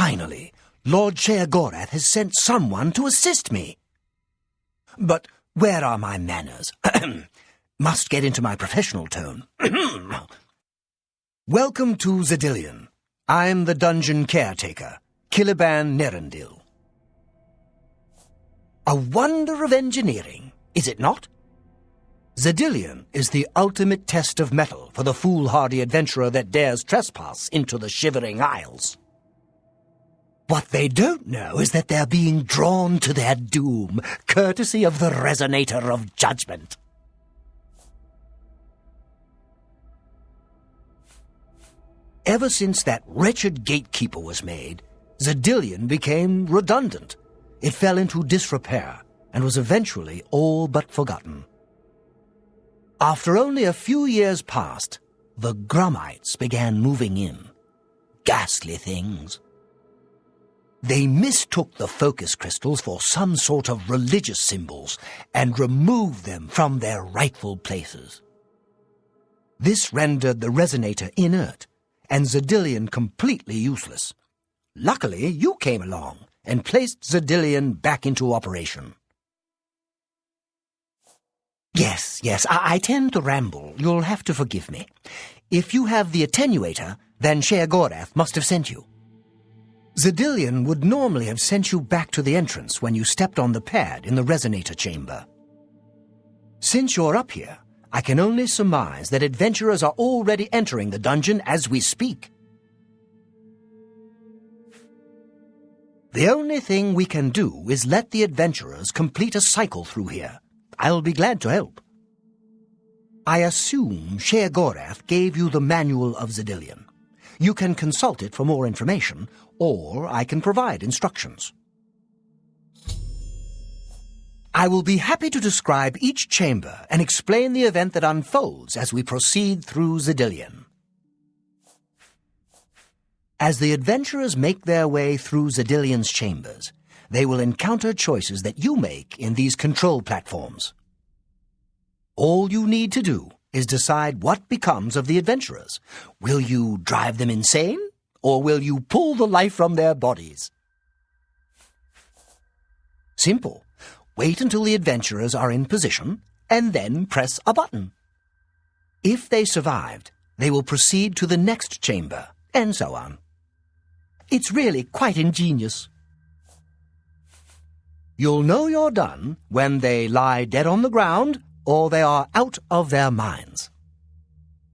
Finally, Lord Sheagorath has sent someone to assist me. But where are my manners? Must get into my professional tone. Welcome to Zedillion. I'm the dungeon caretaker, Caliban Nerendil. A wonder of engineering, is it not? Zedillion is the ultimate test of mettle for the foolhardy adventurer that dares trespass into the Shivering Isles. What they don't know is that they're being drawn to their doom, courtesy of the Resonator of Judgment. Ever since that wretched gatekeeper was made, Zedillion became redundant. It fell into disrepair and was eventually all but forgotten. After only a few years passed, the Grummites began moving in. Ghastly things. They mistook the focus crystals for some sort of religious symbols and removed them from their rightful places. This rendered the Resonator inert and Zedillion completely useless. Luckily, you came along and placed Zedillion back into operation. Yes, I tend to ramble. You'll have to forgive me. If you have the attenuator, then Sheagorath must have sent you. Zedillion would normally have sent you back to the entrance when you stepped on the pad in the Resonator chamber. Since you're up here, I can only surmise that adventurers are already entering the dungeon as we speak. The only thing we can do is let the adventurers complete a cycle through here. I'll be glad to help. I assume Sheagorath gave you the Manual of Zedillion. You can consult it for more information, or I can provide instructions. I will be happy to describe each chamber and explain the event that unfolds as we proceed through Zedillion. As the adventurers make their way through Zedillion's chambers, they will encounter choices that you make in these control platforms. All you need to do is decide what becomes of the adventurers. Will you drive them insane, or will you pull the life from their bodies? Simple. Wait until the adventurers are in position, and then press a button. If they survived, they will proceed to the next chamber, and so on. It's really quite ingenious. You'll know you're done when they lie dead on the ground, or they are out of their minds.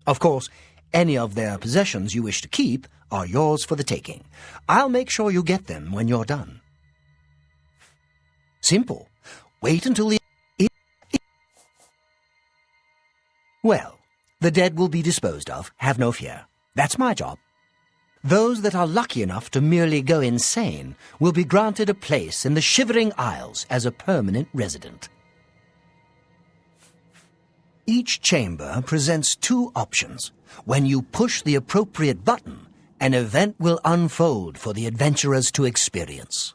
Of course, any of their possessions you wish to keep are yours for the taking. I'll make sure you get them when you're done. Simple. Wait until the... Well, the dead will be disposed of, have no fear. That's my job. Those that are lucky enough to merely go insane will be granted a place in the Shivering Isles as a permanent resident. Each chamber presents two options. When you push the appropriate button, an event will unfold for the adventurers to experience.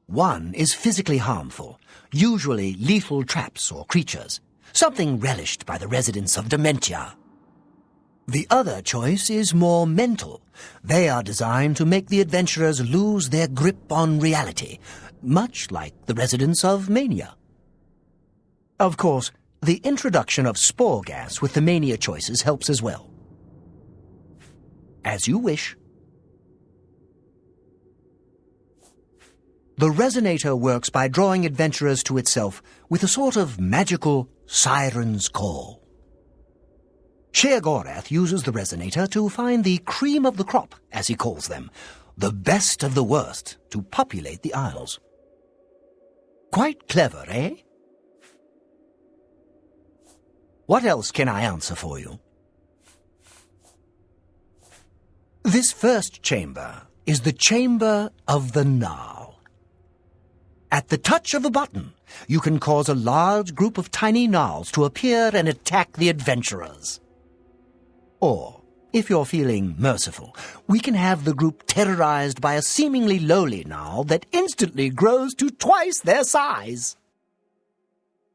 One is physically harmful, usually lethal traps or creatures, something relished by the residents of Dementia. The other choice is more mental. They are designed to make the adventurers lose their grip on reality, much like the residents of Mania. Of course, the introduction of spore gas with the Mania choices helps as well. As you wish. The Resonator works by drawing adventurers to itself with a sort of magical siren's call. Sheagorath uses the Resonator to find the cream of the crop, as he calls them, the best of the worst, to populate the Isles. Quite clever, eh? What else can I answer for you? This first chamber is the Chamber of the Gnarl. At the touch of a button, you can cause a large group of tiny gnarls to appear and attack the adventurers. Or, if you're feeling merciful, we can have the group terrorized by a seemingly lowly gnarl that instantly grows to twice their size.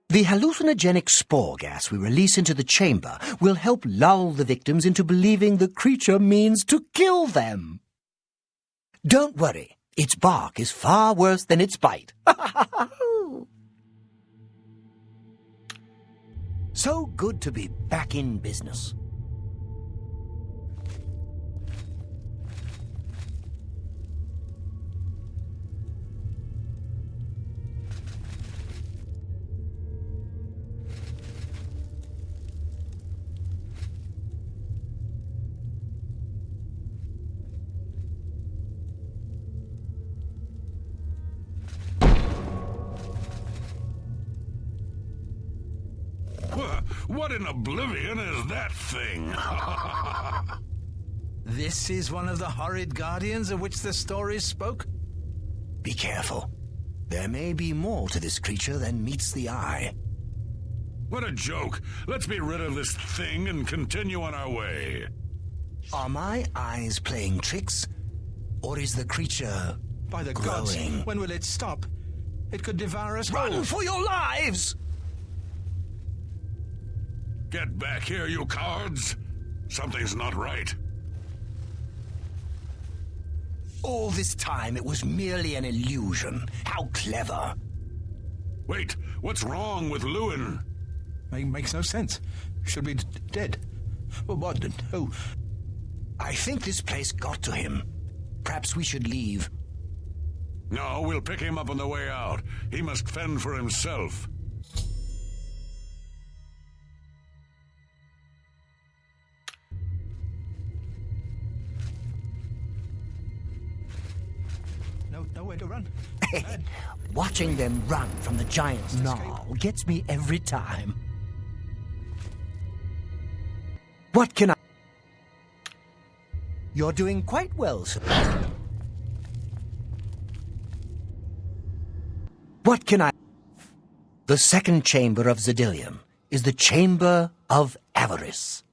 The hallucinogenic spore gas we release into the chamber will help lull the victims into believing the creature means to kill them. Don't worry, its bark is far worse than its bite. So good to be back in business. What in Oblivion is that thing? This is one of the horrid guardians of which the stories spoke? Be careful. There may be more to this creature than meets the eye. What a joke. Let's be rid of this thing and continue on our way. Are my eyes playing tricks? Or is the creature By the growing? gods, when will it stop? It could devour us Run all. for your lives! Get back here, you cowards! Something's not right. All this time it was merely an illusion. How clever. Wait, what's wrong with Lewin? Makes no sense. Should be dead. Well, what? Oh, I think this place got to him. Perhaps we should leave. No, we'll pick him up on the way out. He must fend for himself. nowhere to run. Watching them run from the giant's gnarl gets me every time. What can I... You're doing quite well, sir. What can I... The second chamber of Zedillion is the Chamber of Avarice.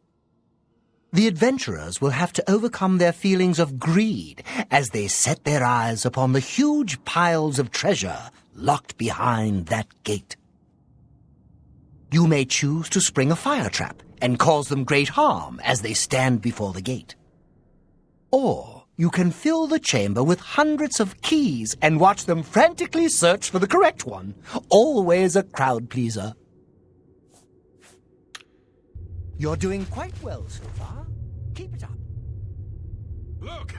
The adventurers will have to overcome their feelings of greed as they set their eyes upon the huge piles of treasure locked behind that gate. You may choose to spring a fire trap and cause them great harm as they stand before the gate. Or you can fill the chamber with hundreds of keys and watch them frantically search for the correct one. Always a crowd pleaser. You're doing quite well so far. Keep it up. Look,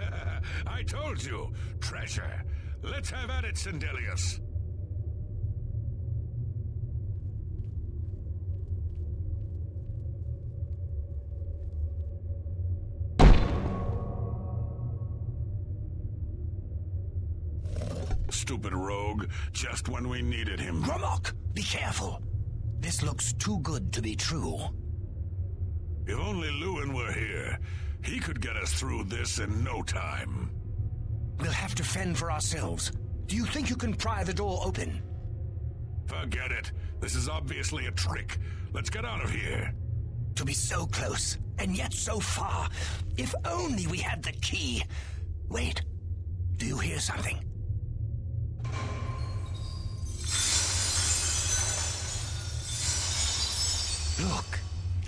I told you, treasure. Let's have at it, Sindelius. Stupid rogue, just when we needed him. Romok, be careful. This looks too good to be true. If only Lewin were here, he could get us through this in no time. We'll have to fend for ourselves. Do you think you can pry the door open? Forget it. This is obviously a trick. Let's get out of here. To be so close, and yet so far. If only we had the key. Wait, do you hear something? Look,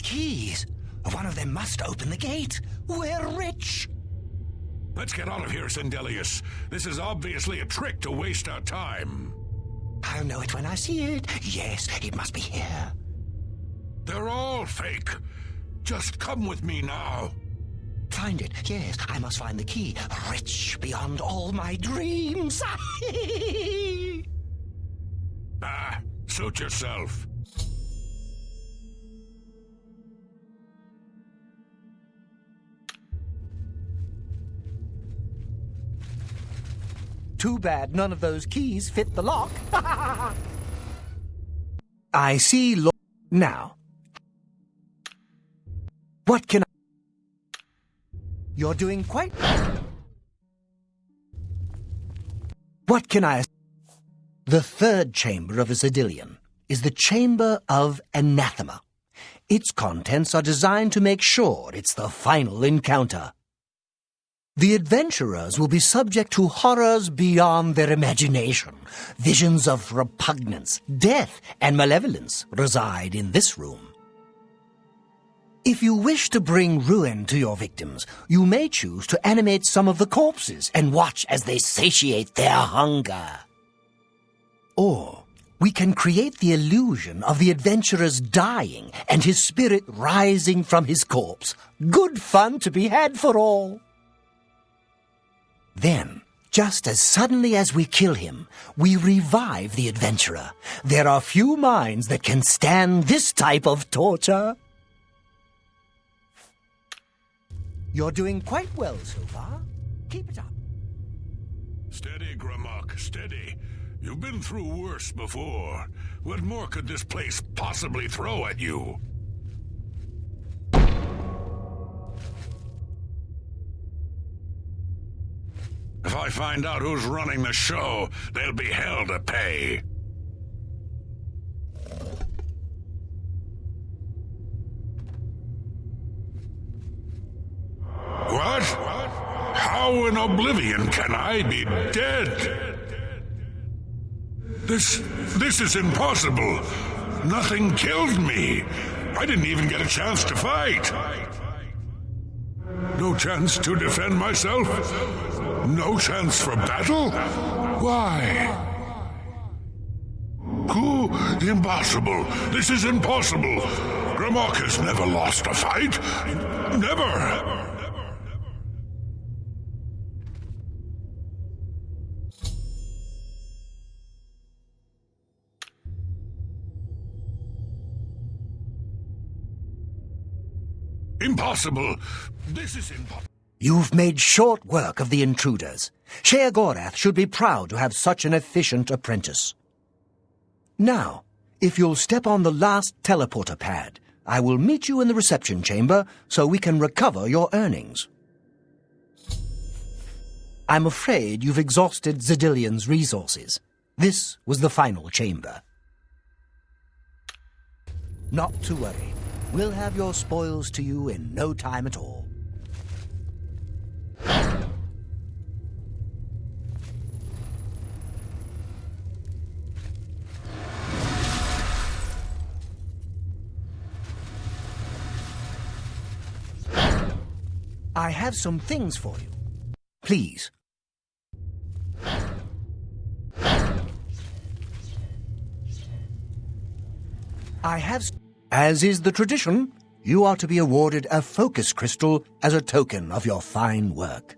keys. One of them must open the gate. We're rich. Let's get out of here, Sindelius. This is obviously a trick to waste our time. I'll know it when I see it. Yes, it must be here. They're all fake. Just come with me now. Find it. Yes, I must find the key. Rich beyond all my dreams. Suit yourself. Too bad none of those keys fit the lock. I see now. What can I... You're doing quite... What can I... The third chamber of Zedillion is the Chamber of Anathema. Its contents are designed to make sure it's the final encounter. The adventurers will be subject to horrors beyond their imagination. Visions of repugnance, death, and malevolence reside in this room. If you wish to bring ruin to your victims, you may choose to animate some of the corpses and watch as they satiate their hunger. Or we can create the illusion of the adventurer's dying and his spirit rising from his corpse. Good fun to be had for all. Then, just as suddenly as we kill him, we revive the adventurer. There are few minds that can stand this type of torture. You're doing quite well so far. Keep it up. Steady, Gramok, steady. You've been through worse before. What more could this place possibly throw at you? If I find out who's running the show, there'll be hell to pay. What? How in Oblivion can I be dead? This is impossible. Nothing killed me. I didn't even get a chance to fight. No chance to defend myself? No chance for battle? Why? Who? Impossible. This is impossible. Gramok has never lost a fight. Never. Impossible. This is impossible. You've made short work of the intruders. Sheogorath should be proud to have such an efficient apprentice. Now, if you'll step on the last teleporter pad, I will meet you in the reception chamber so we can recover your earnings. I'm afraid you've exhausted Zedilion's resources. This was the final chamber. Not to worry. We'll have your spoils to you in no time at all. I have some things for you. Please. As is the tradition, you are to be awarded a focus crystal as a token of your fine work.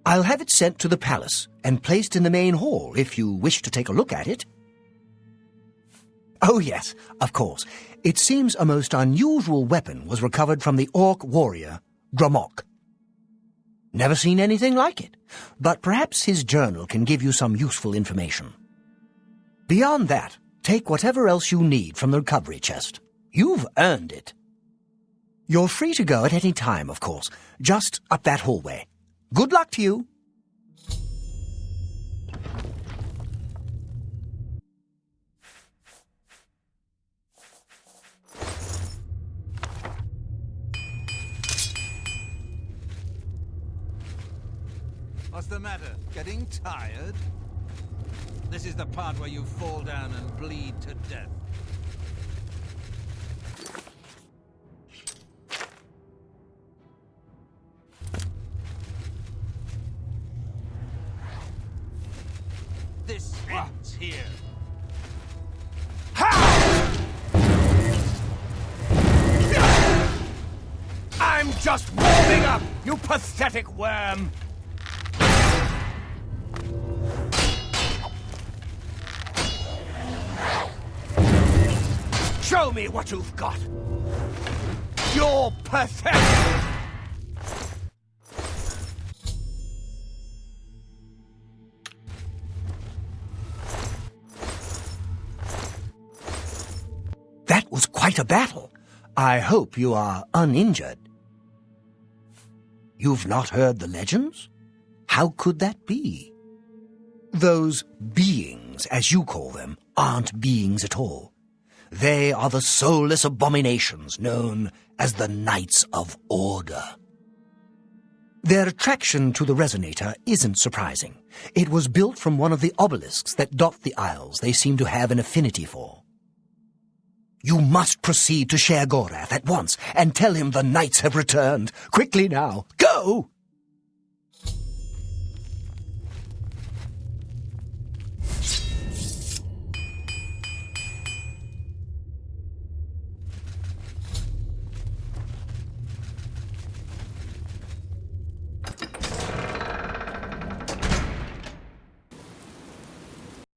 I'll have it sent to the palace and placed in the main hall if you wish to take a look at it. Oh yes, of course. It seems a most unusual weapon was recovered from the orc warrior, Gramok. Never seen anything like it, but perhaps his journal can give you some useful information. Beyond that, take whatever else you need from the recovery chest. You've earned it. You're free to go at any time, of course, just up that hallway. Good luck to you. What's the matter? Getting tired? This is the part where you fall down and bleed to death. This ends here. I'm just warming up, you pathetic worm! Show me what you've got! You're pathetic! That was quite a battle. I hope you are uninjured. You've not heard the legends? How could that be? Those beings, as you call them, aren't beings at all. They are the soulless abominations known as the Knights of Order. Their attraction to the resonator isn't surprising. It was built from one of the obelisks that dot the isles they seem to have an affinity for. You must proceed to Share Gorath at once and tell him the knights have returned. Quickly now, go!